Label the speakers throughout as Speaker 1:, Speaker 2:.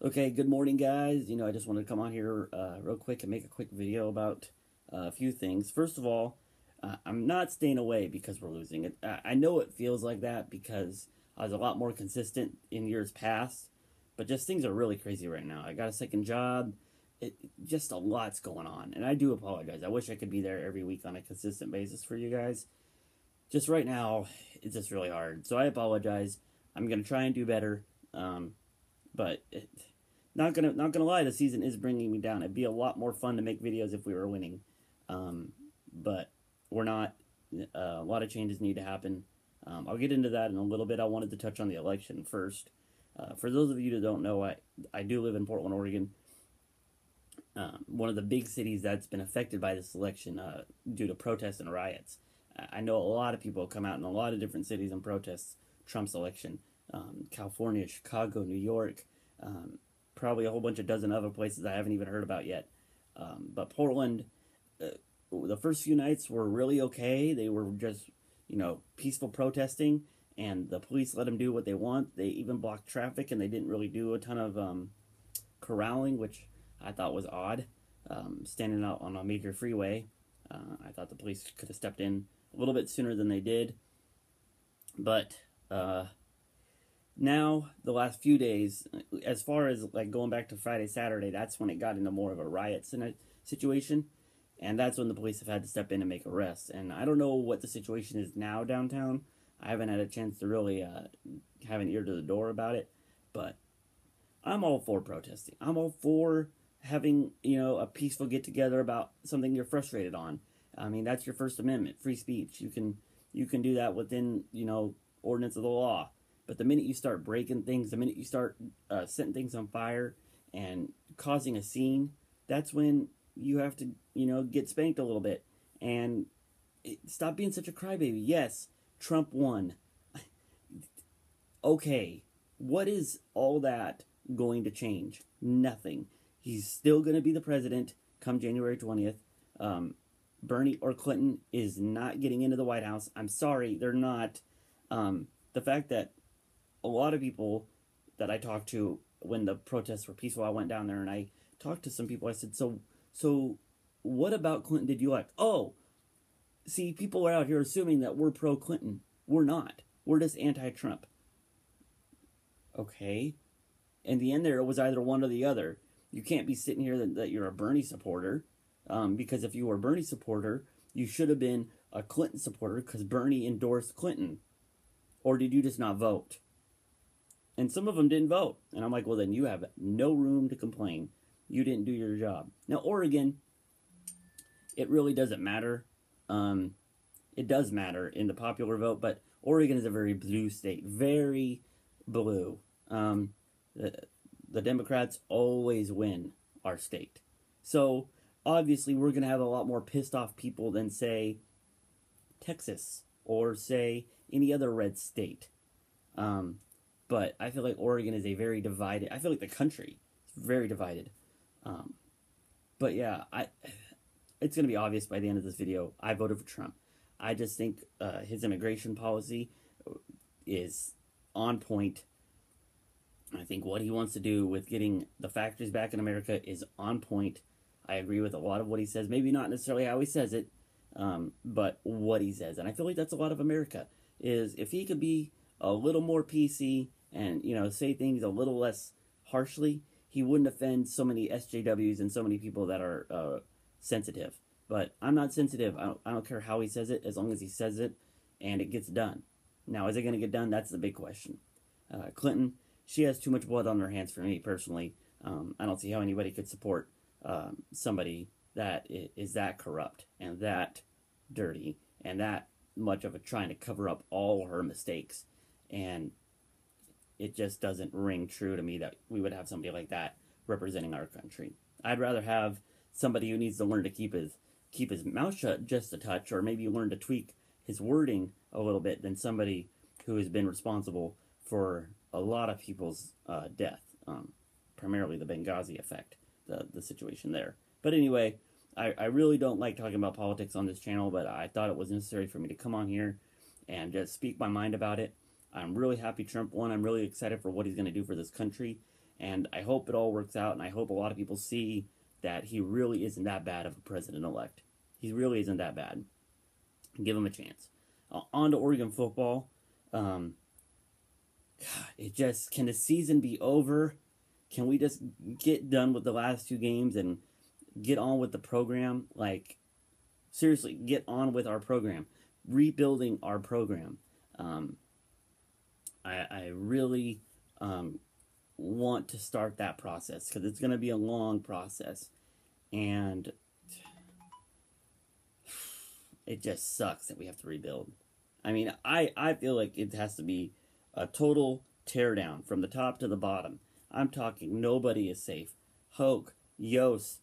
Speaker 1: Okay, good morning, guys. I just wanted to come on here real quick and make a quick video about a few things. First of all, I'm not staying away because we're losing it. I know it feels like that because I was a lot more consistent in years past, but just things are really crazy right now. I got a second job. Just a lot's going on, and I do apologize. I wish I could be there every week on a consistent basis for you guys. Just right now, it's just really hard. So I apologize. I'm gonna try and do better. But not gonna lie, the season is bringing me down. It'd be a lot more fun to make videos if we were winning, but we're not. A lot of changes need to happen. I'll get into that in a little bit. I wanted to touch on the election first. For those of you that don't know, I do live in Portland, Oregon. One of the big cities that's been affected by this election due to protests and riots. I know a lot of people have come out in a lot of different cities and protests Trump's election. California, Chicago, New York, probably a whole bunch of dozen other places I haven't even heard about yet. But Portland, the first few nights were really okay. They were just, peaceful protesting, and the police let them do what they want. They even blocked traffic, and they didn't really do a ton of corralling, which I thought was odd. Standing out on a major freeway, I thought the police could have stepped in a little bit sooner than they did. But now the last few days, as far as like going back to Friday, Saturday, that's when it got into more of a riot situation, and that's when the police have had to step in and make arrests. And I don't know what the situation is now downtown. I haven't had a chance to really have an ear to the door about it, but I'm all for protesting. I'm all for having a peaceful get together about something you're frustrated on. I mean, that's your First Amendment, free speech. You can do that within ordinance of the law. But the minute you start breaking things, the minute you start setting things on fire and causing a scene, that's when you have to, get spanked a little bit. And stop being such a crybaby. Yes, Trump won. Okay, what is all that going to change? Nothing. He's still going to be the president come January 20th. Bernie or Clinton is not getting into the White House. I'm sorry, they're not. The fact that a lot of people that I talked to when the protests were peaceful, I went down there and I talked to some people. I said, so what about Clinton did you like? Oh, see, people are out here assuming that we're pro-Clinton. We're not. We're just anti-Trump. Okay. In the end there, it was either one or the other. You can't be sitting here that you're a Bernie supporter, because if you were a Bernie supporter, you should have been a Clinton supporter because Bernie endorsed Clinton. Or did you just not vote? And some of them didn't vote. And I'm like, well, then you have no room to complain. You didn't do your job. Now, Oregon, it really doesn't matter. It does matter in the popular vote, but Oregon is a very blue state. Very blue. The Democrats always win our state. So, obviously, we're going to have a lot more pissed off people than, say, Texas or, say, any other red state. But I feel like Oregon is a very divided. I feel like the country is very divided. But yeah, it's going to be obvious by the end of this video. I voted for Trump. I just think his immigration policy is on point. I think what he wants to do with getting the factories back in America is on point. I agree with a lot of what he says. Maybe not necessarily how he says it, but what he says. And I feel like that's a lot of America. Is if he could be a little more PC and say things a little less harshly, he wouldn't offend so many SJWs and so many people that are sensitive. But I'm not sensitive. I don't care how he says it, as long as he says it and it gets done. Now, is it going to get done? That's the big question. Clinton, she has too much blood on her hands for me personally. I don't see how anybody could support somebody that is that corrupt and that dirty and that much of a trying to cover up all her mistakes. And it just doesn't ring true to me that we would have somebody like that representing our country. I'd rather have somebody who needs to learn to keep his mouth shut just a touch, or maybe learn to tweak his wording a little bit, than somebody who has been responsible for a lot of people's death, primarily the Benghazi effect, the situation there. But anyway, I really don't like talking about politics on this channel, but I thought it was necessary for me to come on here and just speak my mind about it. I'm really happy Trump won. I'm really excited for what he's going to do for this country. And I hope it all works out, and I hope a lot of people see that he really isn't that bad of a president-elect. He really isn't that bad. Give him a chance. On to Oregon football. God, can the season be over? Can we just get done with the last 2 games and get on with the program? Like, seriously, get on with our program. Rebuilding our program. I really want to start that process because it's going to be a long process. And it just sucks that we have to rebuild. I mean, I feel like it has to be a total teardown from the top to the bottom. I'm talking nobody is safe. Hoke, Yost,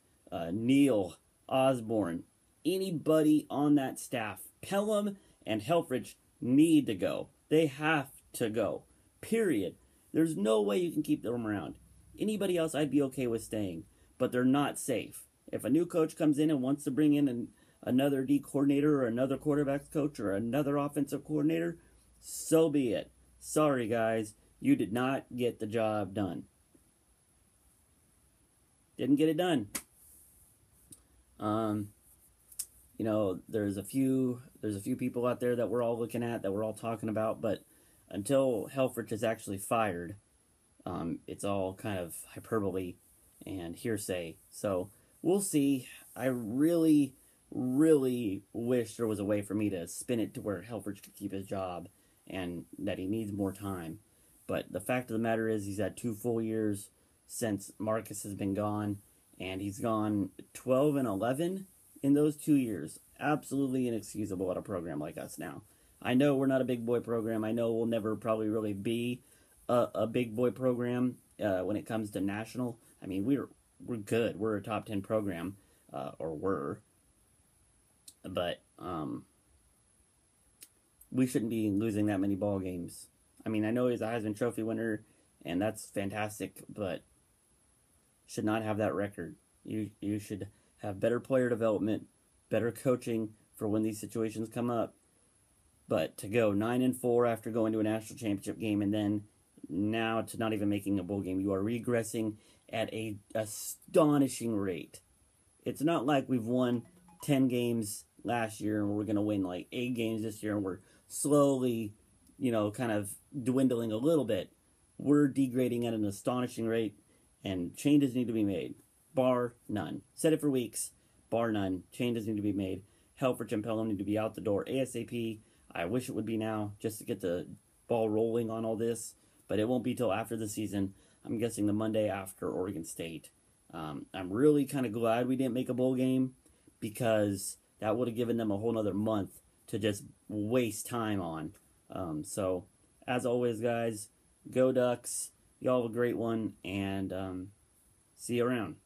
Speaker 1: Neal, Osborne, anybody on that staff, Pelham and Helfrich need to go. They have to go. Period. There's no way you can keep them around. Anybody else I'd be okay with staying, but they're not safe. If a new coach comes in and wants to bring in another D coordinator or another quarterbacks coach or another offensive coordinator, so be it. Sorry, guys. You did not get the job done. Didn't get it done. You know, there's a few people out there that we're all looking at, that we're all talking about, but until Helfrich is actually fired, it's all kind of hyperbole and hearsay. So we'll see. I really, really wish there was a way for me to spin it to where Helfrich could keep his job and that he needs more time. But the fact of the matter is he's had 2 full years since Marcus has been gone, and he's gone 12-11 in those 2 years. Absolutely inexcusable at a program like us now. I know we're not a big boy program. I know we'll never probably really be a big boy program when it comes to national. I mean, we're good. We're a top 10 program, or were. But we shouldn't be losing that many ball games. I mean, I know he's a Heisman Trophy winner, and that's fantastic, but should not have that record. You should have better player development, better coaching for when these situations come up. But to go 9-4 after going to a national championship game and then now to not even making a bowl game, you are regressing at an astonishing rate. It's not like we've won 10 games last year and we're going to win like 8 games this year and we're slowly, kind of dwindling a little bit. We're degrading at an astonishing rate, and changes need to be made. Bar none. Said it for weeks. Bar none. Changes need to be made. Helfrich and Pelham need to be out the door ASAP. I wish it would be now, just to get the ball rolling on all this, but it won't be till after the season. I'm guessing the Monday after Oregon State. I'm really kind of glad we didn't make a bowl game, because that would have given them a whole nother month to just waste time on. So, as always, guys, go Ducks. Y'all have a great one, and see you around.